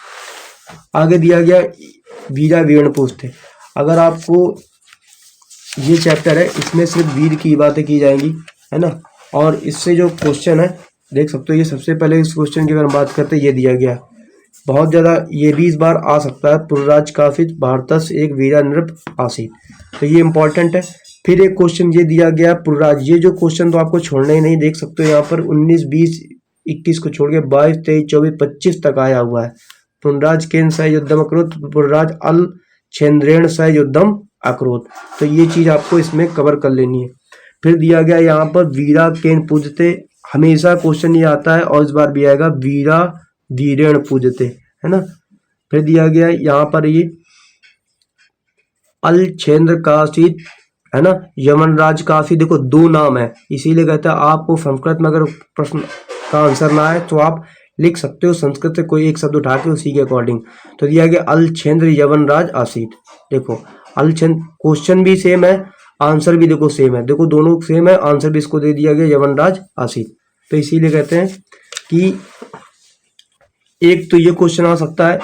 आगे दिया गया वीरा वीर्ण पूछते, अगर आपको ये चैप्टर है इसमें सिर्फ वीर की बातें की जाएंगी, है ना, और इससे जो क्वेश्चन है देख सकते हो ये सबसे पहले इस क्वेश्चन की अगर हम बात करते हैं ये दिया गया बहुत ज़्यादा, ये भी इस बार आ सकता है, पुरराज काफित भारतस एक वीरा नृप आसित, तो ये इंपॉर्टेंट है। फिर एक क्वेश्चन ये दिया गया पुरराज, ये जो क्वेश्चन तो आपको छोड़ना ही नहीं, देख सकते हो यहाँ पर 19, 20, 21 को छोड़ के 22, 23, 24, 25 तक आया हुआ है। पुनराज केन सह युद्धम अकरोत, पुरराज अल छेन्द्रेण सह युद्धम अकरोत, तो ये चीज़ आपको इसमें कवर कर लेनी है। फिर दिया गया यहाँ पर वीरा केन पूजते, हमेशा क्वेश्चन ये आता है और इस बार भी आएगा वीरा वीरेण पूजते, है ना। फिर दिया गया यहाँ पर ये अल छेन्द्र काशित, है ना, यमनराज काशी, देखो दो नाम है इसीलिए कहता है आपको संस्कृत में अगर प्रश्न का आंसर ना आए तो आप लिख सकते हो संस्कृत से कोई एक शब्द उठा के उसी के अकॉर्डिंग। तो दिया गया अल छेन्द्र यवनराज आसित, देखो अल छेन्द्र क्वेश्चन भी सेम है आंसर भी देखो सेम है, देखो दोनों सेम है, आंसर भी इसको दे दिया गया यवनराज आसित। तो इसीलिए कहते हैं कि एक तो ये क्वेश्चन आ सकता है,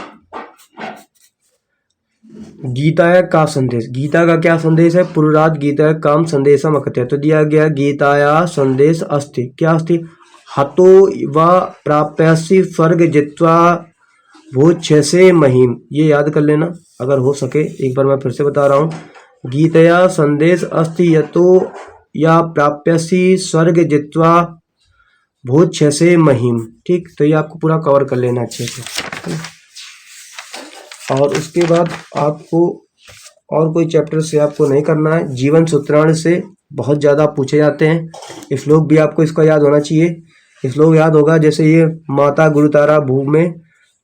गीताया का संदेश, गीता का क्या संदेश है, पुरुरात गीता काम संदेशम अकथ्य, तो दिया गया गीताया संदेश अस्ति, क्या अस्ति, हतो व प्राप्यसि स्वर्ग जित्वा भोज्यसे महिम, ये याद कर लेना अगर हो सके। एक बार मैं फिर से बता रहा हूँ, गीतया संदेश अस्ति यतो या प्राप्यसि स्वर्ग जित्वा भोज्यसे महिम, ठीक। तो ये आपको पूरा कवर कर लेना अच्छे से। और उसके बाद आपको और कोई चैप्टर से आपको नहीं करना है, जीवन सूत्राण से बहुत ज़्यादा पूछे जाते हैं। श्लोक भी आपको इसका याद होना चाहिए। श्लोक याद होगा जैसे ये माता गुरुतारा भूमि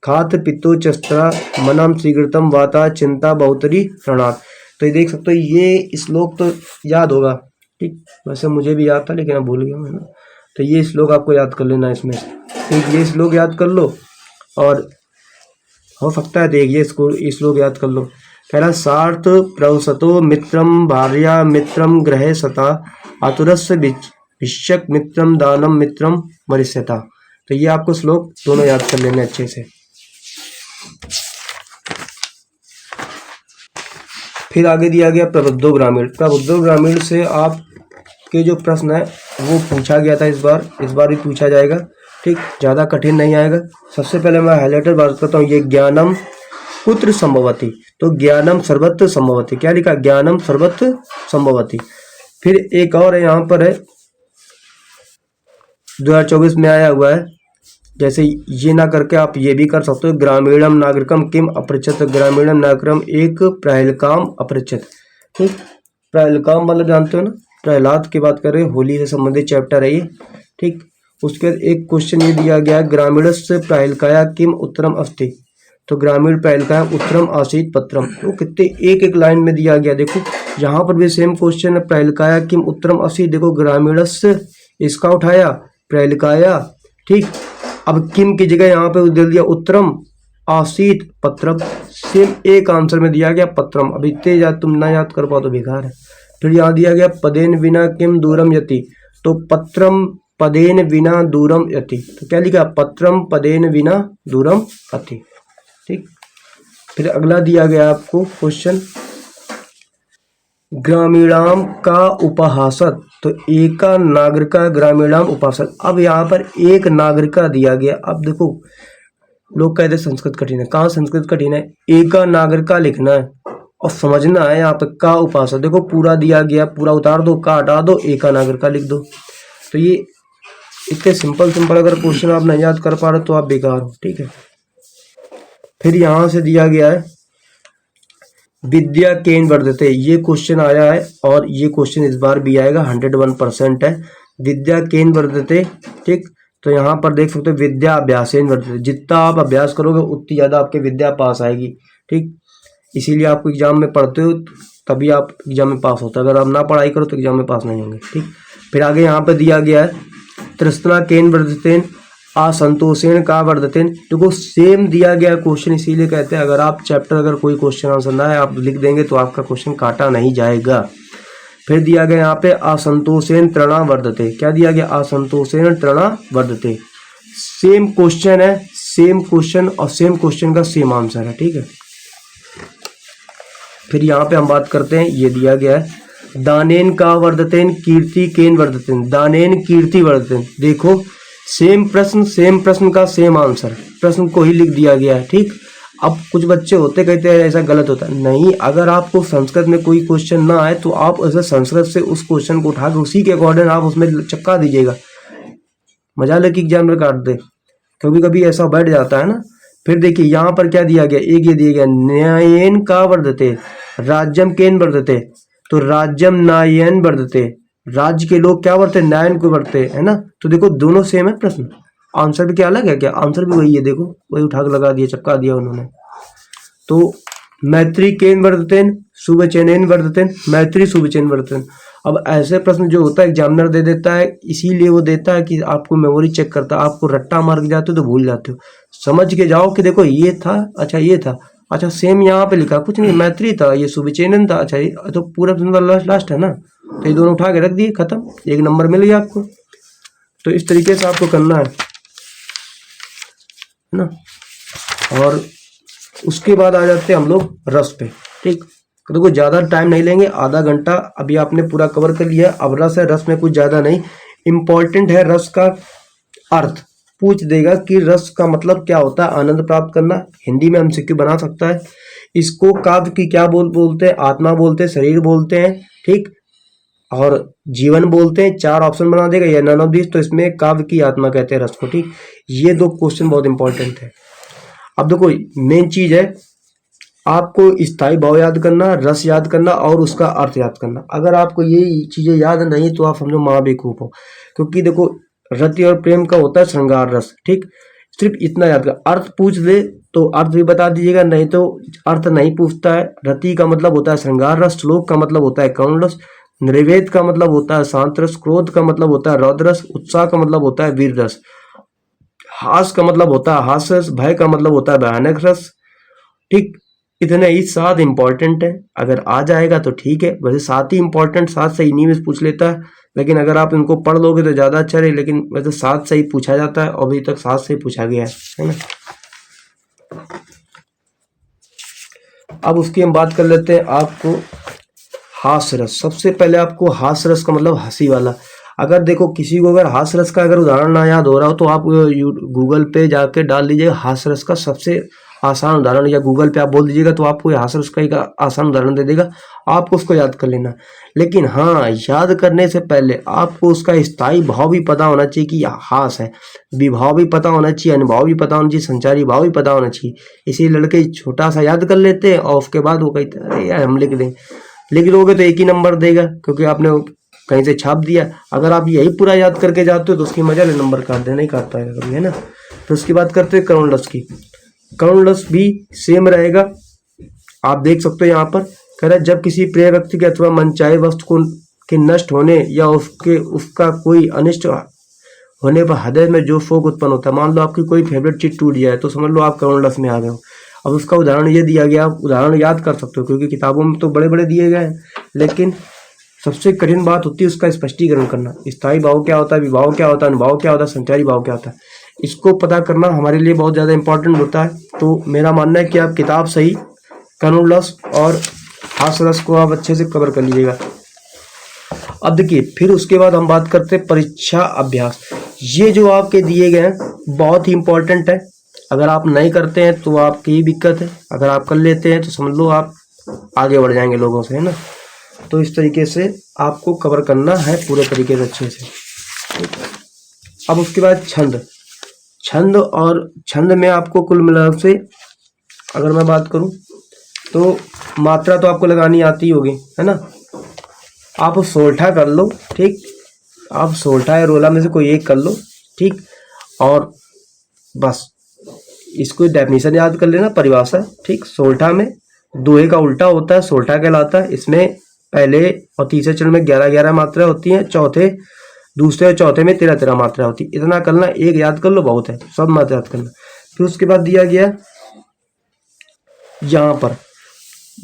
खात पित्तो चस्त्रा मनम शीघ्रतम वाता चिंता बहुतरी प्रणात, तो ये देख सकते हो, ये श्लोक तो याद होगा, ठीक। वैसे मुझे भी याद था लेकिन मैं भूल गया मैं ना, तो ये श्लोक आपको याद कर लेना इसमें, ठीक। ये श्लोक याद कर लो और हो सकता है देखिए इसको श्लोक याद कर लो। पहला, सार्थ प्रवसतो मित्रम भार्या मित्रम ग्रहे सता आतुरस्य भिष्यक मित्रम दानम मित्रम मरिष्यता, तो ये आपको श्लोक दोनों याद कर लेने अच्छे से। फिर आगे दिया गया प्रबुद्धो ग्रामीण, प्रबुद्धो ग्रामीण से आपके जो प्रश्न है वो पूछा गया था इस बार भी पूछा जाएगा, ठीक। ज़्यादा कठिन नहीं आएगा। सबसे पहले मैं हाइलाइटर बात करता हूँ, ये ज्ञानम कुत्र संभवति, तो ज्ञानम सर्वत्र संभवति, क्या लिखा, ज्ञानम सर्वत्र संभवति। फिर एक और है यहाँ पर है 2024 में आया हुआ है, जैसे ये ना करके आप ये भी कर सकते हो, ग्रामीणम नागरिकम किम अपृच्छत, ग्रामीणम नागरिकम एक प्रहलकाम अपृच्छत, ठीक। प्रहलकाम मतलब जानते हो ना, प्रहलाद की बात करें, होली से संबंधित चैप्टर है ये, ठीक। उसके बाद एक क्वेश्चन ये दिया गया, ग्रामीणस्य प्रहलकाया किम उत्तरम अस्ति, तो ग्रामीण प्रहलकाया उत्तरम आसीत पत्रम, तो कितने एक एक लाइन में दिया गया। देखो यहाँ पर भी सेम क्वेश्चन है, प्रहलकाया किम उत्तरम आसीत, देखो ग्रामीणस्य इसका उठाया प्रहलकाया, ठीक। अब किम की जगह यहाँ पे दे दिया उत्तरम आसीत पत्रम, सेम एक आंसर में दिया गया पत्रम। अब इतने याद तुम ना याद कर पाओ तो बेकार है। फिर यहाँ दिया गया पदेन विना किम दूरम यति, तो पत्रम पदेन विना दूरम यति, तो क्या लिखा, पत्रम पदेन विना दूरम अति, ठीक। फिर अगला दिया गया आपको क्वेश्चन, ग्रामीणाम का उपहासत, तो एका नागरिका ग्रामीणाम उपहासत। अब यहाँ पर एक नागरिका दिया गया। अब देखो लोग कहते हैं संस्कृत कठिन है, कहाँ संस्कृत कठिन है, एका नागरिका लिखना है और समझना है यहाँ पे का उपासक, देखो पूरा दिया गया, पूरा उतार दो, का हटा दो, एका नागरिका लिख दो। तो ये इतने सिंपल अगर क्वेश्चन आप नहीं याद कर पा रहे तो आप बेकार हो, ठीक है। फिर यहाँ से दिया गया है विद्या केन वर्धते, ये क्वेश्चन आया है और ये क्वेश्चन इस बार भी आएगा, 101% है। विद्या केन वर्धते, ठीक। तो यहाँ पर देख सकते हो विद्या अभ्यासेन वर्धते, जितना आप अभ्यास करोगे उतनी ज़्यादा आपके विद्या पास आएगी, ठीक। इसीलिए आप एग्जाम में पढ़ते हो तभी आप एग्जाम में पास होते हो, अगर आप ना पढ़ाई करो तो एग्जाम में पास नहीं होंगे, ठीक। फिर आगे यहाँ पर दिया गया है तृष्णा केन वर्धतेन असंतोषेण का वर्धतेन, देखो सेम दिया गया क्वेश्चन, इसीलिए कहते हैं अगर आप चैप्टर अगर कोई क्वेश्चन आंसर ना है आप लिख देंगे तो आपका क्वेश्चन काटा नहीं जाएगा। फिर दिया गया यहाँ पे असंतोषेण तृणा वर्धते, क्या दिया गया, असंतोषेण तृणा वर्धते। सेम क्वेश्चन है, सेम क्वेश्चन और सेम क्वेश्चन का सेम आंसर है, ठीक है। फिर यहाँ पे हम बात करते हैं, ये दिया गया है दानेन का वर्धतेन कीर्ति केन वर्धतेन, दानेन कीर्ति वर्धतेन, देखो सेम प्रश्न का सेम आंसर, प्रश्न को ही लिख दिया गया है, ठीक। अब कुछ बच्चे होते कहते हैं ऐसा गलत होता है, नहीं, अगर आपको संस्कृत में कोई क्वेश्चन ना आए तो आप ऐसे संस्कृत से उस क्वेश्चन को उठा के उसी के अकॉर्डिंग आप उसमें चिपका दीजिएगा, मजा लेके एग्जाम में काट दे, कभी कभी ऐसा बैठ जाता है ना। फिर देखिए यहाँ पर क्या दिया गया, एक ये दिया गया न्यायेन का वर्धते राज्यम केन वर्धते, तो राज्यम न्यायेन वर्धते, राज्य के लोग क्या बढ़ते, न्यायन को बढ़ते, है ना। तो देखो दोनों सेम है प्रश्न, आंसर भी क्या अलग है, क्या आंसर भी वही है, देखो वही उठा के लगा दिया, चपका दिया उन्होंने। तो मैत्री केन वर्धतेन शुभचैन वर्धतेन, मैत्री शुभचैन वर्धतेन। अब ऐसे प्रश्न जो होता है एग्जामिनर दे देता है, इसीलिए वो देता है कि आपको मेमोरी चेक करता है, आपको रट्टा मार के जाते हो तो भूल जाते हो, समझ के जाओ कि देखो ये था, अच्छा ये था, अच्छा सेम यहाँ पे लिखा कुछ नहीं, मैत्री था, ये शुभचैन था, अच्छा ये तो पूरा लास्ट है ना, तो ये दोनों उठा के रख दिए, खत्म, 1 नंबर मिल गया आपको। तो इस तरीके से आपको करना है ना। और उसके बाद आ जाते हैं हम लोग रस पे। ठीक, तो देखो ज़्यादा टाइम नहीं लेंगे, आधा घंटा अभी आपने पूरा कवर कर लिया। अब रस है, रस में कुछ ज़्यादा नहीं, इम्पॉर्टेंट है रस का अर्थ। पूछ देगा कि रस का मतलब क्या होता है, आनंद प्राप्त करना। हिंदी में एमसीक्यू बना सकता है। इसको काव्य की क्या बोलते हैं, आत्मा बोलते हैं, शरीर बोलते हैं, ठीक, और जीवन बोलते हैं। 4 ऑप्शन बना देगा या नन ऑफ दिस, तो इसमें काव्य की आत्मा कहते हैं रस को। ठीक, ये 2 क्वेश्चन बहुत इंपॉर्टेंट है। अब देखो मेन चीज है आपको स्थायी भाव याद करना, रस याद करना और उसका अर्थ याद करना। अगर आपको ये चीजें याद नहीं तो आप समझो महाबेवकूफ हो, क्योंकि देखो रति और प्रेम का होता है श्रृंगार रस। ठीक, सिर्फ इतना याद कर। अर्थ पूछ ले तो अर्थ भी बता दीजिएगा, नहीं तो अर्थ नहीं पूछता है। रति का मतलब होता है श्रृंगार रस, श्लोक का मतलब होता है करुण रस, निर्वेद का मतलब होता है शांत रस, क्रोध का मतलब होता है रौद्र रस, उत्साह का मतलब होता है वीर रस, हास का मतलब होता है हास रस, भय का मतलब होता है भयानक रस। ठीक, इतने ही 7 इंपॉर्टेंट है। अगर आ जाएगा तो ठीक है, वैसे 7 ही इंपॉर्टेंट, 7 से इन्हीं में पूछ लेता है, लेकिन अगर आप इनको पढ़ लोगे तो ज़्यादा अच्छा रहे। लेकिन वैसे 7 से ही पूछा जाता है और अभी तक 7 से ही पूछा गया है ना। अब उसकी हम बात कर लेते हैं आपको हास रस। सबसे पहले आपको हास रस का मतलब हंसी वाला। अगर देखो किसी को अगर हास रस का अगर उदाहरण ना याद हो रहा हो तो आप गूगल पे जाके डाल लीजिएगा हास रस का सबसे आसान उदाहरण, या गूगल पे आप बोल दीजिएगा तो आपको हास रस का एक आसान उदाहरण दे देगा, आपको उसको याद कर लेना। लेकिन हाँ, याद करने से पहले आपको उसका स्थायी भाव भी पता होना चाहिए कि हास है, विभाव भी पता होना चाहिए, अनुभाव भी पता होना चाहिए, संचारी भाव भी पता होना चाहिए। इसी लड़के छोटा सा याद कर लेते हैं और उसके बाद वो कहते हैं अरे यार हम लिख दें, लिख दोगे तो एक ही नंबर देगा क्योंकि आपने कहीं से छाप दिया। अगर आप यही पूरा याद करके जाते हो तो उसकी मजा ले नंबर काट देना, नहीं काट पाएगा कभी, है ना। तो उसकी बात करते हैं करुण रस की। करुण रस भी सेम रहेगा, आप देख सकते हो यहाँ पर कह रहा है जब किसी प्रिय व्यक्ति के अथवा मनचाहे वस्तु को के नष्ट होने या उसका कोई अनिष्ट होने पर हृदय में जो शोक उत्पन्न होता है। मान लो आपकी कोई फेवरेट चीज टूट जाए तो समझ लो आप करुण रस में आ गए हो। अब उसका उदाहरण ये दिया गया, आप उदाहरण याद कर सकते हो क्योंकि किताबों में तो बड़े बड़े दिए गए हैं, लेकिन सबसे कठिन बात होती है उसका स्पष्टीकरण करना। स्थायी भाव क्या होता है, विभाव क्या होता है, अनुभाव क्या होता है, संचारी भाव क्या होता है, इसको पता करना हमारे लिए बहुत ज़्यादा इंपॉर्टेंट होता है। तो मेरा मानना है कि आप किताब से ही करुण रस और हास रस को आप अच्छे से कवर कर लीजिएगा। अब देखिए फिर उसके बाद हम बात करते हैं परीक्षा अभ्यास। ये जो आपके दिए गए हैं बहुत ही इंपॉर्टेंट है। अगर आप नहीं करते हैं तो आपकी ही दिक्कत है, अगर आप कर लेते हैं तो समझ लो आप आगे बढ़ जाएंगे लोगों से, है ना। तो इस तरीके से आपको कवर करना है पूरे तरीके से अच्छे से। अब उसके बाद छंद। छंद और छंद में आपको कुल मिलाकर से अगर मैं बात करूं तो मात्रा तो आपको लगानी आती होगी, है ना। आप सोलठा कर लो, ठीक, आप सोलठा या रोला में से कोई एक कर लो, ठीक, और बस इसको डेफिनेशन याद कर लेना, परिभाषा, ठीक। सोलठा में दोहे का उल्टा होता है, सोलठा कहलाता है। इसमें पहले और तीसरे चरण में 11-11 मात्रा होती हैं, दूसरे और चौथे में 13-13 मात्रा होती है। इतना करना, एक याद कर लो बहुत है, सब मात्रा याद करना। फिर उसके बाद दिया गया यहाँ पर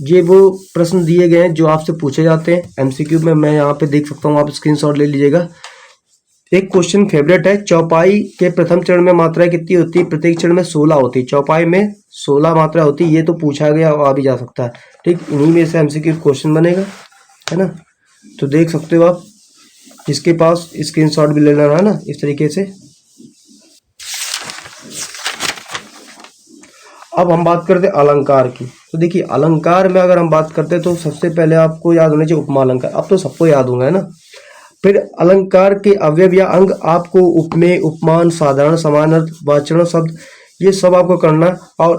ये वो प्रश्न दिए गए हैं जो आपसे पूछे जाते हैं एमसीक्यू में। मैं यहाँ पे देख सकता हूँ, आप स्क्रीनशॉट ले लीजिएगा। एक क्वेश्चन फेवरेट है, चौपाई के प्रथम चरण में मात्रा कितनी होती है? प्रत्येक चरण में 16 होती है, चौपाई में 16 मात्रा होती है। ये तो पूछा गया और आ भी जा सकता है, ठीक। इन्हीं में से एमसीक्यू क्वेश्चन बनेगा, है ना। तो देख सकते हो आप, जिसके पास स्क्रीनशॉट भी ले लेना, है ना, इस तरीके से। अब हम बात करते हैं अलंकार की। तो देखिए अलंकार में अगर हम बात करते हैं तो सबसे पहले आपको याद होना चाहिए उपमा अलंकार। अब तो सबको याद होगा, है ना। फिर अलंकार के अवयव या अंग आपको उपमेय, उपमान, साधारण, समान अर्थ, वाचरण शब्द, ये सब आपको करना। और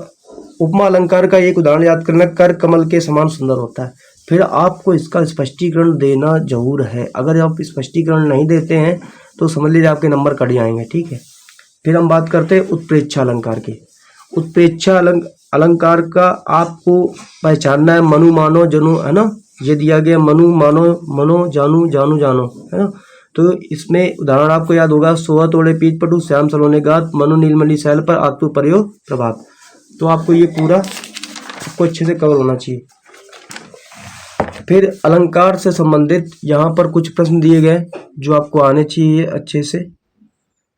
उपमा अलंकार का एक उदाहरण याद करना, कर कमल के समान सुंदर होता है। फिर आपको इसका स्पष्टीकरण देना जरूर है। अगर आप स्पष्टीकरण नहीं देते हैं तो समझ लीजिए आपके नंबर कट जाएंगे, ठीक है। फिर हम बात करते हैं उत्प्रेक्षा अलंकार की। उत्प्रेक्षा अलंकार का आपको पहचानना है, मनु मानो जनु, है ना। ये दिया गया मनु मानो मनो जानू जानू जानो, है ना। तो इसमें उदाहरण आपको याद होगा, सोहा तोड़े पीठ पटु, श्याम सलोने गात, मनु नीलमणि शैल पर, आतु पर्यो प्रभात। तो आपको ये पूरा आपको अच्छे से कवर होना चाहिए। फिर अलंकार से संबंधित यहाँ पर कुछ प्रश्न दिए गए जो आपको आने चाहिए अच्छे से।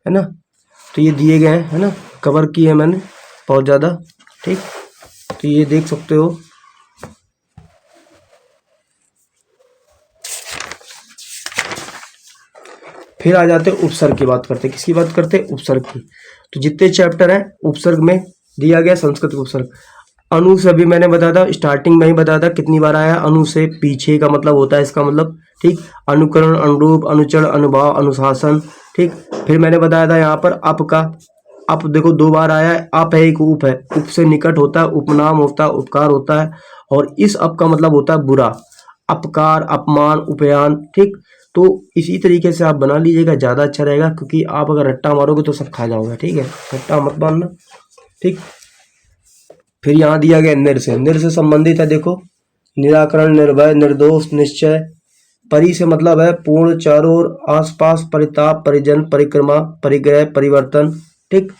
है ना। तो ये दिए गए हैं, है ना, कवर किए हैं मैंने बहुत ज़्यादा, ठीक। तो ये देख सकते हो। फिर आ जाते हैं उपसर्ग की बात करते हैं। किसकी बात करते हैं? उपसर्ग की। तो जितने चैप्टर हैं उपसर्ग में दिया गया संस्कृत उपसर्ग। अनु से अभी मैंने बताया था, स्टार्टिंग में ही बताया था कितनी बार आया। अनु से पीछे का मतलब होता है इसका मतलब, ठीक। अनुकरण, अनुरूप, अनुचर, अनुभाव, अनुशासन, ठीक। फिर मैंने बताया था यहाँ पर अप का। अप देखो 2 बार आया है। अप है, एक उप है। उप से निकट होता है, उपनाम होता है, उपकार होता है। और इस अप का मतलब होता है बुरा, अपकार, अपमान, उपयान, ठीक। तो इसी तरीके से आप बना लीजिएगा, ज़्यादा अच्छा रहेगा, क्योंकि आप अगर रट्टा मारोगे तो सब खा जाओगे, ठीक है। रट्टा मत मारना, ठीक। फिर यहाँ दिया गया निर से। निर से संबंधित है, देखो, निराकरण, निर्भय, निर्दोष, निश्चय। परि से मतलब है पूर्ण, चारों ओर, आसपास, परिताप, परिजन, परिक्रमा, परिग्रह, परिवर्तन, ठीक।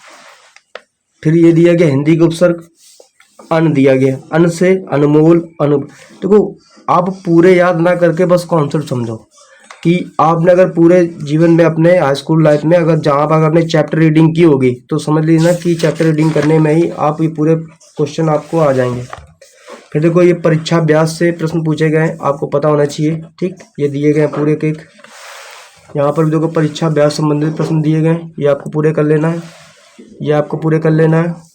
फिर ये दिया गया हिंदी का उपसर्ग। अन दिया गया। अन से अनमोल, अनु। देखो, आप पूरे याद ना करके बस कॉन्सेप्ट समझो कि आपने अगर पूरे जीवन में अपने हाई स्कूल लाइफ में अगर जहाँ पर आपने चैप्टर रीडिंग की होगी तो समझ लीजिए ना कि चैप्टर रीडिंग करने में ही आप ये पूरे क्वेश्चन आपको आ जाएंगे। फिर देखो, ये परीक्षा व्यास से प्रश्न पूछे गए हैं, आपको पता होना चाहिए, ठीक। ये दिए गए हैं पूरे के। यहाँ पर देखो परीक्षा व्यास संबंधित प्रश्न दिए गए हैं, ये आपको पूरे कर लेना है, ये आपको पूरे कर लेना है।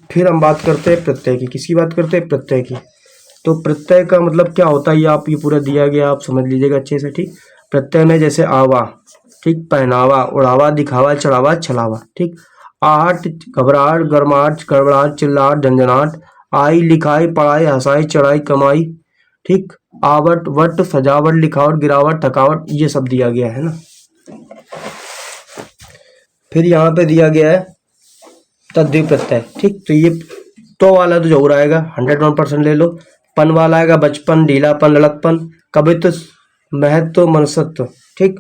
फिर हम बात करते हैं प्रत्यय की। किसकी बात करते हैं? प्रत्यय की। तो प्रत्यय का मतलब क्या होता है ये आप ये पूरा दिया गया, आप समझ लीजिएगा अच्छे से, ठीक। प्रत्यय में जैसे आवा, ठीक, पहनावा, उड़ावा, दिखावा, चढ़ावा, छलावा, ठीक। आहट, घबराहट, गरमाहट, गड़बड़ाहट, चिल्लाहट, झंझनाहट। आई, लिखाई, पढ़ाई, हंसाई, चढ़ाई, कमाई, ठीक। आवट, वट, सजावट, लिखावट, गिरावट, थकावट, ये सब दिया गया है ना। फिर यहाँ पे दिया गया है तद्धित प्रत्यय, ठीक। तो ये तो वाला तो जरूर आएगा, 101% ले लो। पन वाला आएगा बचपन, ढीलापन, लड़कपन, कवित्व, महत्व, मनसत्व, ठीक।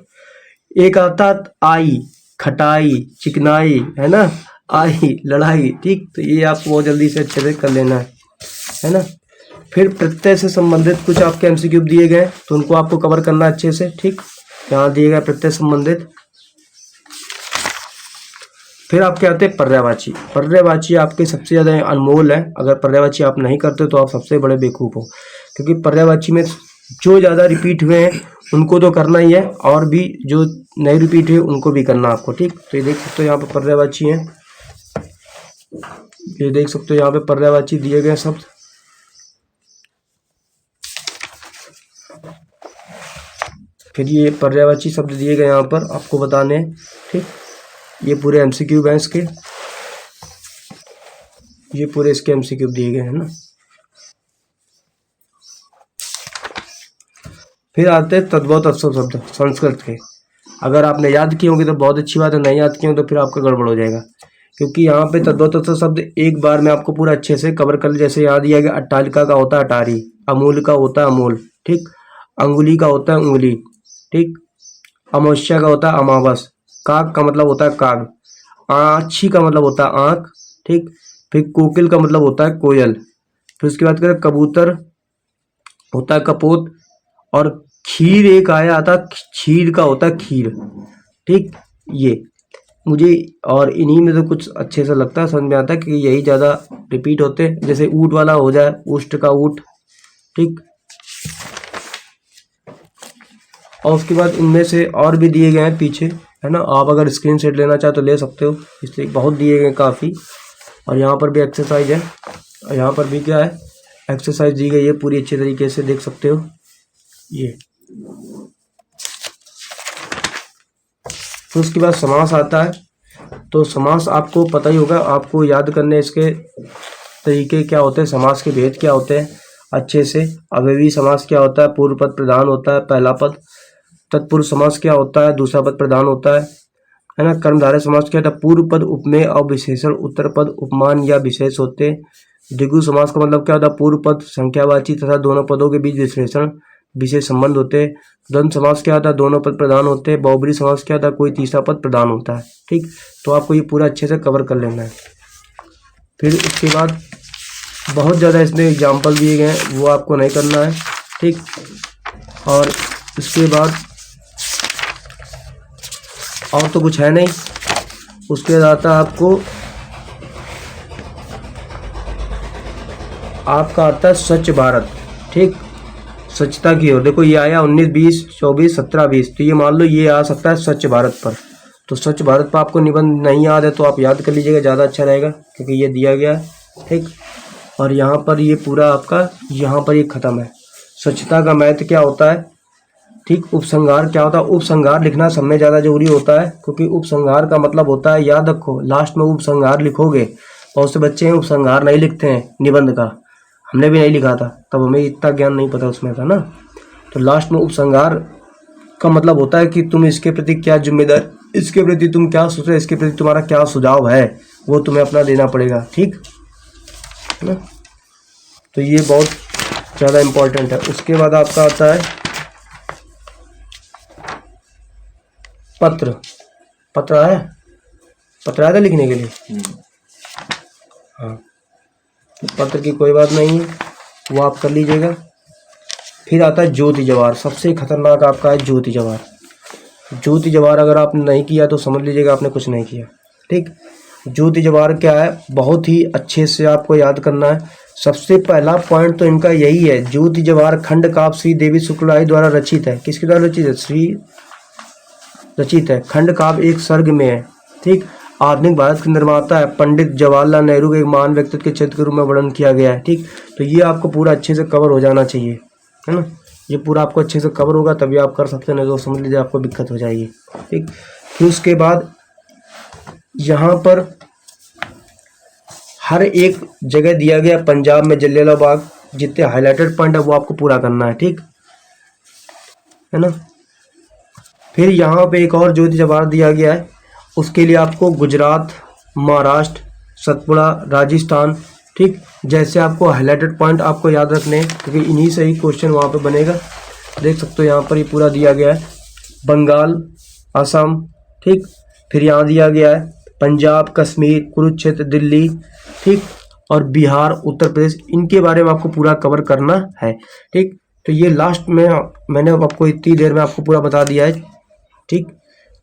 एक आता आई, खटाई, चिकनाई, है ना, आई, लड़ाई, ठीक। तो ये आपको बहुत जल्दी से अच्छे से कर लेना है ना। फिर प्रत्यय से संबंधित कुछ आपके एमसीक्यू दिए गए तो उनको आपको कवर करना अच्छे से, ठीक। यहाँ दिए गए प्रत्यय संबंधित। फिर आपके आते हैं पर्यायवाची। पर्यायवाची आपके सबसे ज़्यादा अनमोल है। अगर पर्यायवाची आप नहीं करते तो आप सबसे बड़े बेवकूफ़ हो, क्योंकि पर्यायवाची में जो ज़्यादा रिपीट हुए हैं उनको तो करना ही है, और भी जो नहीं रिपीट हुए उनको भी करना आपको, ठीक। तो ये देख सकते हो यहाँ पे पर्यायवाची है, ये देख सकते हो यहाँ पे पर्यायवाची दिए गए शब्द। फिर ये पर्यायवाची शब्द दिए गए यहाँ पर आपको बताने हैं, ठीक। ये पूरे एमसीक्यू हैं इसके, ये पूरे इसके एमसीक्यू दिए गए हैं ना। फिर आते हैं तद्भव तत्सम शब्द संस्कृत के। अगर आपने याद किए होंगे तो बहुत अच्छी बात है, नहीं याद किए हो तो फिर आपका गड़बड़ हो जाएगा, क्योंकि यहाँ पे तद्भव तत्सम शब्द एक बार में आपको पूरा अच्छे से कवर कर ले। जैसे याद दिया गया, अट्टालिका का होता है अटारी, अमूल का होता है अमूल, ठीक। अंगुली का होता है उंगली, ठीक। अमावस्या का होता है अमावस। काग का मतलब होता है काग। आछी का मतलब होता है आँख, ठीक। फिर कोकिल का मतलब होता है कोयल। फिर उसके बाद करें कबूतर होता है कपोत। और खीर एक आया आता, क्षीर का होता है खीर, ठीक। ये मुझे और इन्हीं में तो कुछ अच्छे से लगता है, समझ में आता है कि यही ज़्यादा रिपीट होते हैं। जैसे ऊँट वाला हो जाए, उष्ट का ऊँट, ठीक। और उसके बाद इनमें से और भी दिए गए हैं पीछे, है ना। आप अगर स्क्रीन शॉट लेना चाहे तो ले सकते हो, इसलिए बहुत दिए गए हैं काफ़ी। और यहाँ पर भी एक्सरसाइज है, और यहाँ पर भी क्या है, एक्सरसाइज दी गई है पूरी अच्छे तरीके से, देख सकते हो ये। फिर उसके बाद समास आता है। तो समास आपको पता ही होगा, आपको याद करने इसके तरीके क्या होते हैं, समास के भेद क्या होते हैं अच्छे से। अव्ययी समास क्या होता है, पूर्व पद प्रधान होता है पहला पद। तत्पुरुष समास क्या होता है, दूसरा पद प्रधान होता है ना। कर्मधारय समास क्या होता है, पूर्व पद उपमेय और विशेषण, उत्तर पद उपमान या विशेष होते हैं। द्विगु समास का मतलब क्या होता है, पूर्व पद संख्यावाची तथा दोनों पदों के बीच विशेषण विशेष संबंध होते हैं। द्वंद्व समास क्या होता है, दोनों पद प्रधान होते हैं। बहुब्रीहि समास क्या होता है, कोई तीसरा पद प्रधान होता है, ठीक। तो आपको ये पूरा अच्छे से कवर कर लेना है। फिर उसके बाद बहुत ज़्यादा इसमें एग्जाम्पल दिए गए हैं, वो आपको नहीं करना है, ठीक। और उसके बाद और तो कुछ है नहीं। उसके बाद आता आपको आपका आता है स्वच्छ भारत, ठीक। स्वच्छता की ओर देखो ये आया 19, 20, 24, 17, 20, तो ये मान लो ये आ सकता है स्वच्छ भारत पर। तो स्वच्छ भारत पर आपको निबंध नहीं याद है तो आप याद कर लीजिएगा, ज़्यादा अच्छा रहेगा क्योंकि ये दिया गया है, ठीक। और यहाँ पर ये पूरा आपका यहाँ पर ये ख़त्म है। स्वच्छता का महत्व क्या होता है, ठीक। उपसंहार क्या होता है, उपसंहार लिखना सब में ज़्यादा जरूरी होता है क्योंकि उपसंहार का मतलब होता है, याद रखो लास्ट में उपसंहार लिखोगे। बहुत से बच्चे हैं उपसंहार नहीं लिखते हैं निबंध का, हमने भी नहीं लिखा था तब हमें इतना ज्ञान नहीं पता उसमें था ना। तो लास्ट में उपसंहार का मतलब होता है कि तुम इसके प्रति क्या जिम्मेदार, इसके प्रति तुम क्या सोच रहे, इसके प्रति तुम्हारा क्या सुझाव है, वो तुम्हें अपना देना पड़ेगा, ठीक है ना। तो ये बहुत ज़्यादा इम्पोर्टेंट है। उसके बाद आपका आता है पत्र। पत्र आया, पत्र आया था लिखने के लिए। हाँ, तो पत्र की कोई बात नहीं है, वो आप कर लीजिएगा। फिर आता है ज्योति जवाहर, सबसे खतरनाक आपका है ज्योति जवाहर। ज्योति जवाहर अगर आपने नहीं किया तो समझ लीजिएगा आपने कुछ नहीं किया, ठीक। ज्योति जवाहर क्या है, बहुत ही अच्छे से आपको याद करना है। सबसे पहला पॉइंट तो इनका यही है, ज्योति जवाहर खंड काव्य श्री देवी शुक्लाई द्वारा रचित है। किसके द्वारा रचित है, श्री रचित है। खंड काव्य एक सर्ग में है, ठीक। आधुनिक भारत के निर्माता है, पंडित जवाहरलाल नेहरू के एक महान व्यक्तित्व के क्षेत्र के रूप में वर्णन किया गया है, ठीक। तो ये आपको पूरा अच्छे से कवर हो जाना चाहिए, है ना। ये पूरा आपको अच्छे से कवर होगा तभी आप कर सकते हैं, नहीं तो समझ लीजिए आपको दिक्कत हो जाएगी, ठीक। फिर उसके बाद यहाँ पर हर एक जगह दिया गया, पंजाब में जलियांवाला बाग, जितने हाईलाइटेड पॉइंट है वो आपको पूरा करना है, ठीक है ना। फिर यहाँ पे एक और ज्योति जवाहर दिया गया है, उसके लिए आपको गुजरात, महाराष्ट्र, सतपुड़ा, राजस्थान, ठीक। जैसे आपको हाईलाइटेड पॉइंट आपको याद रखने हैं क्योंकि इन्हीं से ही क्वेश्चन वहाँ पे बनेगा। देख सकते हो यहाँ पर ये पूरा दिया गया है, बंगाल, असम, ठीक। फिर यहाँ दिया गया है पंजाब, कश्मीर, कुरुक्षेत्र, दिल्ली, ठीक। और बिहार, उत्तर प्रदेश, इनके बारे में आपको पूरा कवर करना है, ठीक। तो ये लास्ट में मैंने आपको इतनी देर में आपको पूरा बता दिया है, ठीक,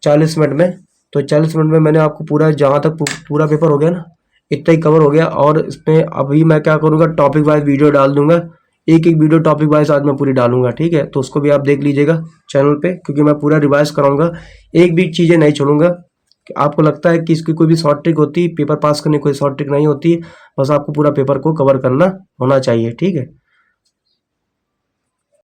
40 मिनट में। तो 40 मिनट में मैंने आपको पूरा, जहाँ तक पूरा पेपर हो गया ना, इतना ही कवर हो गया। और इसमें अभी मैं क्या करूँगा, टॉपिक वाइज वीडियो डाल दूंगा, एक एक वीडियो टॉपिक वाइज आज मैं पूरी डालूंगा, ठीक है। तो उसको भी आप देख लीजिएगा चैनल पे, क्योंकि मैं पूरा रिवाइज कराऊंगा, एक भी चीज़ें नहीं छोड़ूंगा। आपको लगता है कि इसकी कोई भी शॉर्ट ट्रिक होती है, पेपर पास करने की कोई शॉर्ट ट्रिक नहीं होती है, बस आपको पूरा पेपर को कवर करना होना चाहिए, ठीक है।